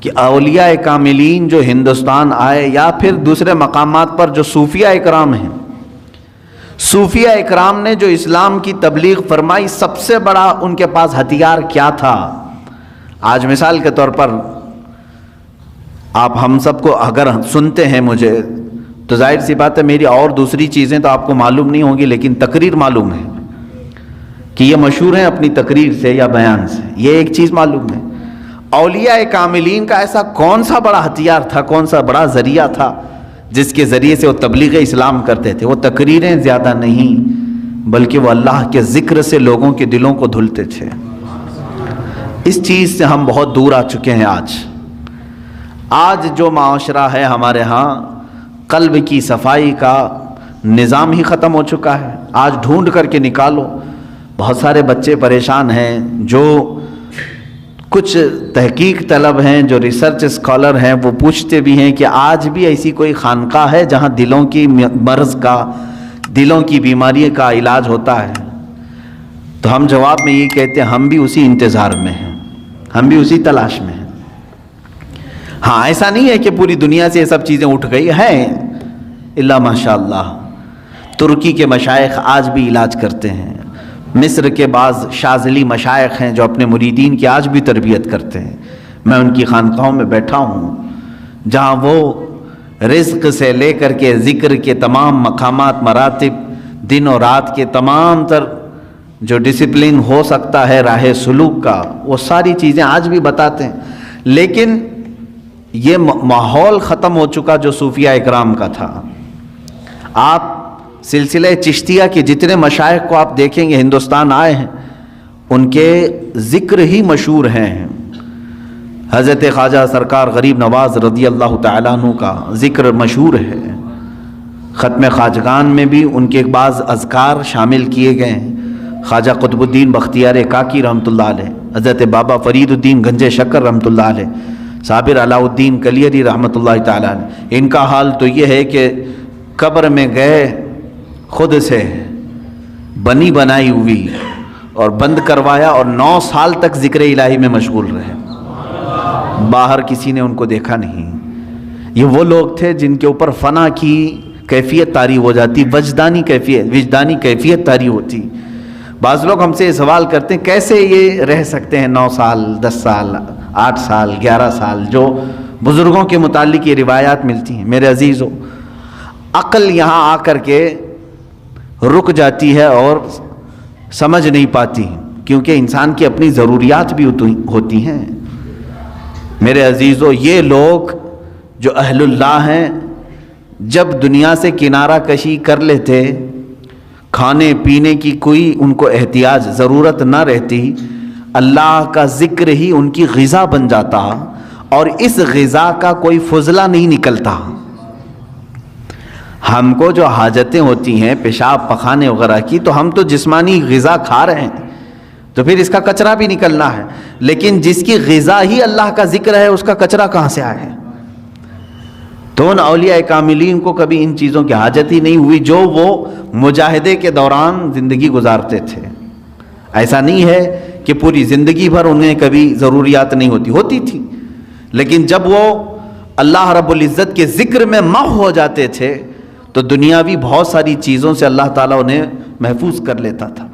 کہ اولیاء کاملین جو ہندوستان آئے یا پھر دوسرے مقامات پر جو صوفیاء اکرام ہیں، صوفیاء اکرام نے جو اسلام کی تبلیغ فرمائی، سب سے بڑا ان کے پاس ہتھیار کیا تھا؟ آج مثال کے طور پر آپ ہم سب کو اگر سنتے ہیں مجھے تو ظاہر سی بات ہے میری اور دوسری چیزیں تو آپ کو معلوم نہیں ہوں گی، لیکن تقریر معلوم ہے کہ یہ مشہور ہیں اپنی تقریر سے یا بیان سے، یہ ایک چیز معلوم ہے۔ اولیاء کاملین کا ایسا کون سا بڑا ہتھیار تھا، کون سا بڑا ذریعہ تھا جس کے ذریعے سے وہ تبلیغ اسلام کرتے تھے؟ وہ تقریریں زیادہ نہیں، بلکہ وہ اللہ کے ذکر سے لوگوں کے دلوں کو دھلتے تھے۔ اس چیز سے ہم بہت دور آ چکے ہیں۔ آج جو معاشرہ ہے ہمارے ہاں، قلب کی صفائی کا نظام ہی ختم ہو چکا ہے۔ آج ڈھونڈ کر کے نکالو، بہت سارے بچے پریشان ہیں جو کچھ تحقیق طلب ہیں، جو ریسرچ اسکالر ہیں، وہ پوچھتے بھی ہیں کہ آج بھی ایسی کوئی خانقاہ ہے جہاں دلوں کی مرض کا، دلوں کی بیماری کا علاج ہوتا ہے؟ تو ہم جواب میں یہ کہتے ہیں ہم بھی اسی انتظار میں ہیں، ہم بھی اسی تلاش میں ہیں۔ ہاں، ایسا نہیں ہے کہ پوری دنیا سے یہ سب چیزیں اٹھ گئی ہیں، اللہ ماشاء اللہ ترکی کے مشائخ آج بھی علاج کرتے ہیں، مصر کے بعض شاذلی مشائخ ہیں جو اپنے مریدین کی آج بھی تربیت کرتے ہیں۔ میں ان کی خانقاہوں میں بیٹھا ہوں جہاں وہ رزق سے لے کر کے ذکر کے تمام مقامات، مراتب، دن اور رات کے تمام تر جو ڈسپلن ہو سکتا ہے راہ سلوک کا، وہ ساری چیزیں آج بھی بتاتے ہیں۔ لیکن یہ ماحول ختم ہو چکا جو صوفیاء اکرام کا تھا۔ آپ سلسلہ چشتیہ کے جتنے مشائخ کو آپ دیکھیں گے ہندوستان آئے ہیں، ان کے ذکر ہی مشہور ہیں۔ حضرت خواجہ سرکار غریب نواز رضی اللہ تعالیٰ عنہ کا ذکر مشہور ہے۔ ختم خواجگان میں بھی ان کے بعض اذکار شامل کیے گئے ہیں۔ خواجہ قطب الدین بختیار کاکی رحمۃ اللہ علیہ، حضرت بابا فرید الدین گنج شکر رحمۃ اللہ علیہ، صابر علاء الدین کلیری رحمۃ اللہ تعالیٰ علیہ، ان کا حال تو یہ ہے کہ قبر میں گئے خود سے بنی بنائی ہوئی اور بند کروایا، اور 9 سال تک ذکر الہی میں مشغول رہے، باہر کسی نے ان کو دیکھا نہیں۔ یہ وہ لوگ تھے جن کے اوپر فنا کی کیفیت طاری ہو جاتی، وجدانی کیفیت طاری ہوتی۔ بعض لوگ ہم سے یہ سوال کرتے ہیں کیسے یہ رہ سکتے ہیں 9 سال 10 سال 8 سال 11 سال، جو بزرگوں کے متعلق یہ روایات ملتی ہیں۔ میرے عزیزو، عقل یہاں آ کر کے رک جاتی ہے اور سمجھ نہیں پاتی، کیونکہ انسان کی اپنی ضروریات بھی ہوتی ہیں۔ میرے عزیزو، یہ لوگ جو اہل اللہ ہیں، جب دنیا سے کنارہ کشی کر لیتے، کھانے پینے کی کوئی ان کو احتیاج ضرورت نہ رہتی، اللہ کا ذکر ہی ان کی غذا بن جاتا، اور اس غذا کا کوئی فضلہ نہیں نکلتا۔ ہم کو جو حاجتیں ہوتی ہیں پیشاب پخانے وغیرہ کی، تو ہم تو جسمانی غذا کھا رہے ہیں، تو پھر اس کا کچرا بھی نکلنا ہے، لیکن جس کی غذا ہی اللہ کا ذکر ہے، اس کا کچرا کہاں سے آئے؟ تو ان اولیاء کاملین کو کبھی ان چیزوں کی حاجت ہی نہیں ہوئی جو وہ مجاہدے کے دوران زندگی گزارتے تھے۔ ایسا نہیں ہے کہ پوری زندگی بھر انہیں کبھی ضروریات نہیں ہوتی تھی، لیکن جب وہ اللہ رب العزت کے ذکر میں محو ہو جاتے تھے تو دنیاوی بہت ساری چیزوں سے اللہ تعالیٰ انہیں محفوظ کر لیتا تھا۔